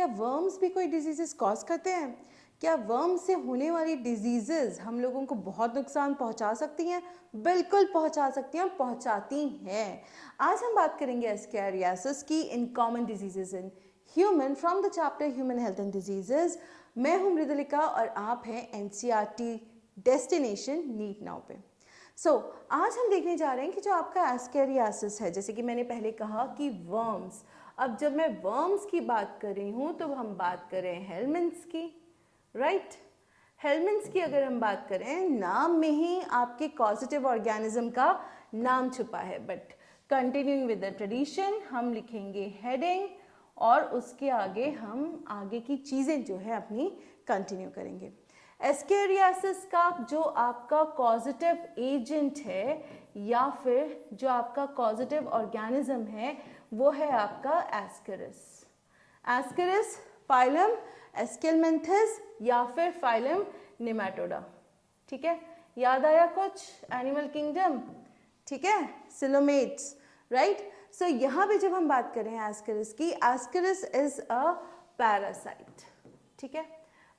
क्या वर्म्स भी कोई डिजीजेस कॉज करते हैं? क्या वर्म से होने वाली डिजीजेस हम लोगों को बहुत नुकसान पहुंचा सकती हैं? बिल्कुल पहुंचा सकती हैं, पहुंचाती हैं। आज हम बात करेंगे एस्केरियासिस की in common diseases in human from the chapter human health and diseases. मैं हूं मृदुलिका और आप हैं एनसीईआरटी डेस्टिनेशन नीट नाउ पे। आज हम देखने जा रहे हैं कि जो आपका एस्केरियासिस है, जैसे कि मैंने पहले कहा कि वर्म्स, अब जब मैं वर्म्स की बात कर रही हूँ तो हम बात कर रहे हैं हेलमिंथ्स की, राइट। हेलमिंथ्स की अगर हम बात करें, नाम में ही आपके कॉजेटिव ऑर्गेनिज्म का नाम छुपा है, but continuing with the tradition हम लिखेंगे हेडिंग और उसके आगे हम आगे की चीज़ें जो है अपनी कंटिन्यू करेंगे। एस्केरियासिस का जो आपका कॉजेटिव एजेंट है या फिर जो आपका कॉजेटिव ऑर्गेनिज्म है वो है आपका एस्केरिस। एस्केरिस फाइलम एस्केलमेंथिस या फिर फाइलम नेमाटोडा, ठीक है। याद आया कुछ? एनिमल किंगडम, ठीक है, सिलोमेट्स, राइट। सो यहाँ पे जब हम बात करें एस्केरिस की, एस्केरिस इज अ पैरासाइट, ठीक है।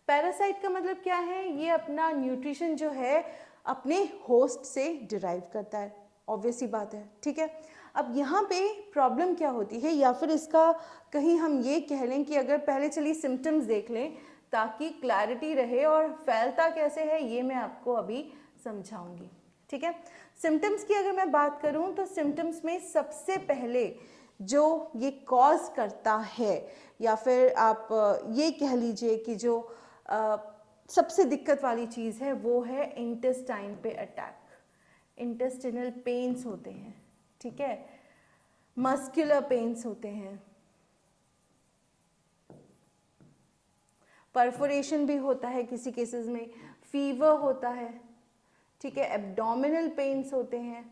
पैरासाइट का मतलब क्या है? ये अपना न्यूट्रिशन जो है अपने होस्ट से डिराइव करता है, ऑब्वियस सी बात है, ठीक है। अब यहाँ पे प्रॉब्लम क्या होती है, या फिर इसका कहीं हम ये कह लें कि अगर पहले चलिए सिम्टम्स देख लें ताकि क्लैरिटी रहे, और फैलता कैसे है ये मैं आपको अभी समझाऊंगी, ठीक है। सिम्टम्स की अगर मैं बात करूँ तो सिम्टम्स में सबसे पहले जो ये कॉज करता है, या फिर आप ये कह लीजिए कि जो सबसे दिक्कत वाली चीज़ है वो है इंटेस्टाइन पे अटैक। इंटेस्टिनल पेन्स होते हैं, ठीक है, मस्कुलर पेन्स होते हैं, परफोरेशन भी होता है किसी केसेस में, फीवर होता है, ठीक है, एब्डोमिनल पेन्स होते हैं।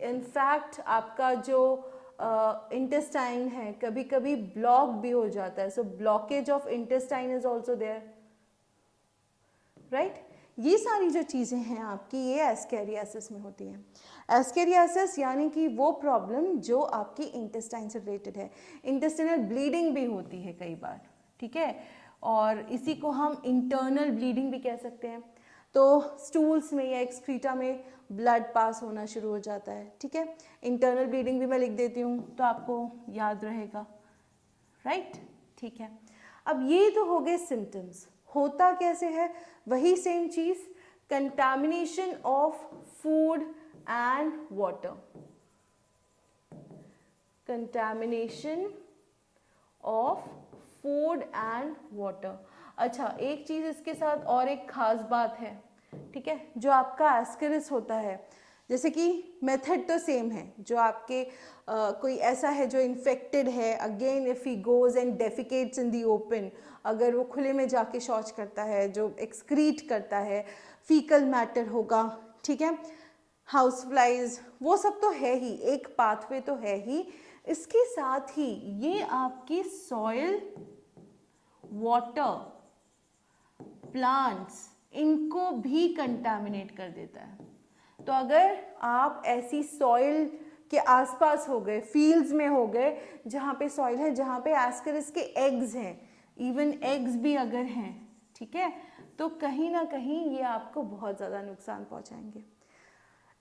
इनफैक्ट आपका जो इंटेस्टाइन है कभी कभी ब्लॉक भी हो जाता है, so blockage of intestine is also there, right. ये सारी जो चीज़ें हैं आपकी, ये एस्केरियासिस में होती हैं। एस्केरियासिस यानी कि वो प्रॉब्लम जो आपकी इंटेस्टाइन से रिलेटेड है। इंटेस्टिनल ब्लीडिंग भी होती है कई बार, ठीक है, और इसी को हम इंटरनल ब्लीडिंग भी कह सकते हैं। तो स्टूल्स में या एक्सक्रीटा में ब्लड पास होना शुरू हो जाता है, ठीक है। इंटरनल ब्लीडिंग भी मैं लिख देती हूँ तो आपको याद रहेगा, राइट, ठीक है। अब ये तो हो गए सिम्टम्स। होता कैसे है? वही same cheese, contamination of food and water. Contamination of food and water. अच्छा, एक चीज़ इसके साथ और एक खास बात है, ठीक है, जो आपका एस्केरिस होता है, जैसे कि मेथड तो सेम है, जो आपके कोई ऐसा है जो इन्फेक्टेड है, again if he goes and defecates in the open, अगर वो खुले में जाके शौच करता है, जो एक्सक्रीट करता है, फीकल मैटर होगा, ठीक है, हाउस फ्लाइज, वो सब तो है ही, एक पाथवे तो है ही। इसके साथ ही ये आपकी सॉइल, वाटर, प्लांट्स, इनको भी कंटामिनेट कर देता है। तो अगर आप ऐसी सॉइल के आसपास हो गए, फील्ड्स में हो गए जहाँ पे सॉइल है, जहाँ पे एस्केरिस के एग्स हैं, इवन एग्स भी अगर हैं, ठीक है, तो कहीं ना कहीं ये आपको बहुत ज़्यादा नुकसान पहुँचाएंगे।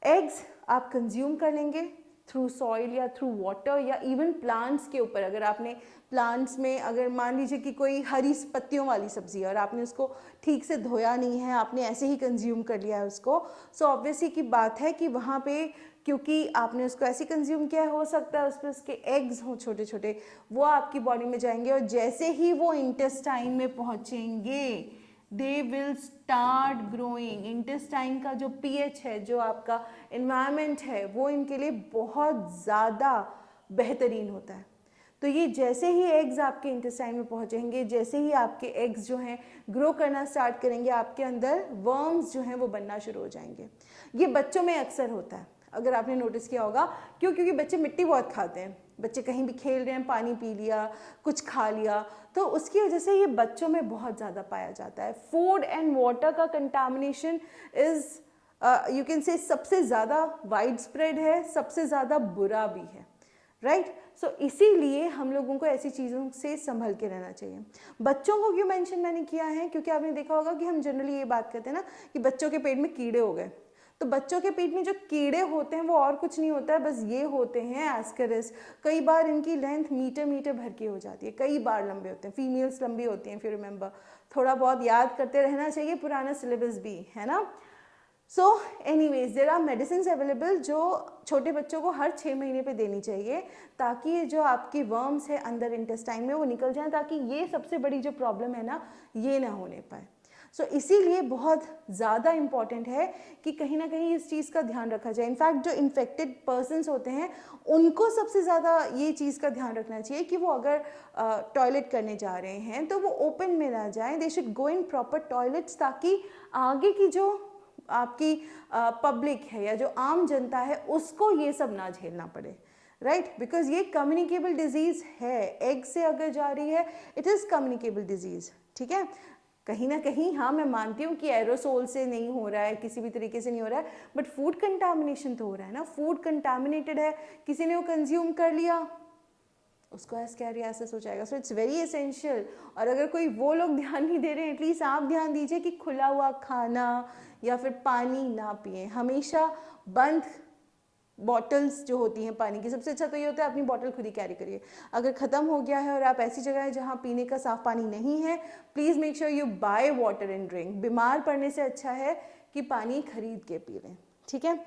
एग्स आप कंज्यूम कर लेंगे थ्रू सॉइल या थ्रू वाटर या इवन प्लांट्स के ऊपर। अगर आपने प्लांट्स में, अगर मान लीजिए कि कोई हरी पत्तियों वाली सब्जी है और आपने उसको ठीक से धोया नहीं है, आपने ऐसे ही कंज्यूम कर लिया है उसको, सो ऑब्वियसली की बात है कि वहाँ पे, क्योंकि आपने उसको ऐसे कंज्यूम किया है, हो सकता है उस पर उसके एग्स हों छोटे छोटे, वो आपकी बॉडी में जाएंगे और जैसे ही वो इंटेस्टाइन में पहुँचेंगे they will start growing. Intestine का जो पीएच है, जो आपका इन्वायरमेंट है, वो इनके लिए बहुत ज़्यादा बेहतरीन होता है। तो ये जैसे ही एग्स आपके इंटेस्टाइन में पहुंचेंगे, जैसे ही आपके एग्स जो हैं ग्रो करना स्टार्ट करेंगे, आपके अंदर वर्म्स जो हैं वो बनना शुरू हो जाएंगे। ये बच्चों में अक्सर होता है, अगर आपने नोटिस किया होगा। क्यों? क्योंकि बच्चे मिट्टी बहुत खाते हैं, बच्चे कहीं भी खेल रहे हैं, पानी पी लिया, कुछ खा लिया, तो उसकी वजह से ये बच्चों में बहुत ज़्यादा पाया जाता है। फूड एंड वाटर का contamination is you can say सबसे ज़्यादा वाइड स्प्रेड है, सबसे ज़्यादा बुरा भी है, राइट। सो इसीलिए हम लोगों को ऐसी चीज़ों से संभल के रहना चाहिए। बच्चों को क्यों मेंशन मैंने किया है, क्योंकि आपने देखा होगा कि हम जनरली ये बात करते हैं ना कि बच्चों के पेट में कीड़े हो गए। तो बच्चों के पेट में जो कीड़े होते हैं वो और कुछ नहीं होता है, बस ये होते हैं एस्करिस। कई बार इनकी लेंथ मीटर भर की हो जाती है, कई बार लंबे होते हैं, फीमेल्स लंबी होती हैं। फिर रिमेंबर, थोड़ा बहुत याद करते रहना चाहिए, पुराना सिलेबस भी है ना। So anyways there are medicine available जो छोटे बच्चों को हर 6 महीने पे देनी चाहिए, ताकि जो आपकी वर्म्स है अंदर इंटेस्टाइन में वो निकल जाएं, ताकि ये सबसे बड़ी जो प्रॉब्लम है ना ये ना होने पाए। सो इसीलिए बहुत ज़्यादा इम्पॉर्टेंट है कि कहीं ना कहीं इस चीज़ का ध्यान रखा जाए। इनफैक्ट जो इन्फेक्टेड पर्सनस होते हैं उनको सबसे ज़्यादा ये चीज़ का ध्यान रखना चाहिए कि वो अगर टॉयलेट करने जा रहे हैं तो वो ओपन में ना जाएं। They should go in proper toilets, ताकि आगे की जो आपकी पब्लिक है या जो आम जनता है उसको ये सब ना झेलना पड़े, राइट। बिकॉज ये कम्युनिकेबल डिजीज़ है, एग से अगर जा रही है इट इज़ कम्युनिकेबल डिजीज़, ठीक है। कहीं ना कहीं हाँ मैं मानती हूँ कि एरोसोल से नहीं हो रहा है, किसी भी तरीके से नहीं हो रहा है, बट फूड कंटामिनेशन तो हो रहा है ना। फूड कंटामिनेटेड है, किसी ने वो कंज्यूम कर लिया, उसको एस्कैरियासिस हो जाएगा। So it's very essential. और अगर कोई वो लोग ध्यान नहीं दे रहे हैं, एटलीस्ट आप ध्यान दीजिए कि खुला हुआ खाना या फिर पानी ना पिए। हमेशा बंद बॉटल्स जो होती हैं पानी की, सबसे अच्छा तो ये होता है अपनी बॉटल खुद ही कैरी करिए। अगर ख़त्म हो गया है और आप ऐसी जगह है जहाँ पीने का साफ पानी नहीं है, please make sure you by water and drink. बीमार पड़ने से अच्छा है कि पानी खरीद के पी लें, ठीक है।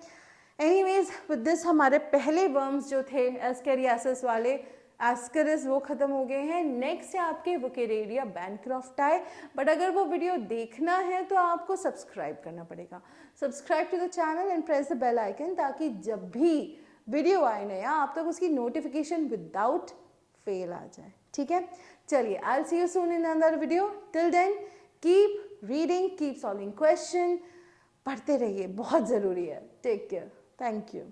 एनीवेज विद दिस हमारे पहले वर्म्स जो थे एस्कैरियासिस वाले, एस्करिस, वो ख़त्म हो गए हैं। नेक्स्ट है आपके वुकेरेरिया बैनक्रॉफ्टाई। बट अगर वो वीडियो देखना है तो आपको सब्सक्राइब करना पड़ेगा। Subscribe to the channel and press the bell icon, ताकि जब भी वीडियो आए नया आप तक उसकी नोटिफिकेशन विदाउट फेल आ जाए, ठीक है। चलिए, I will see you soon in another video. Till then keep reading, keep solving question, पढ़ते रहिए, बहुत ज़रूरी है। Take care, thank you.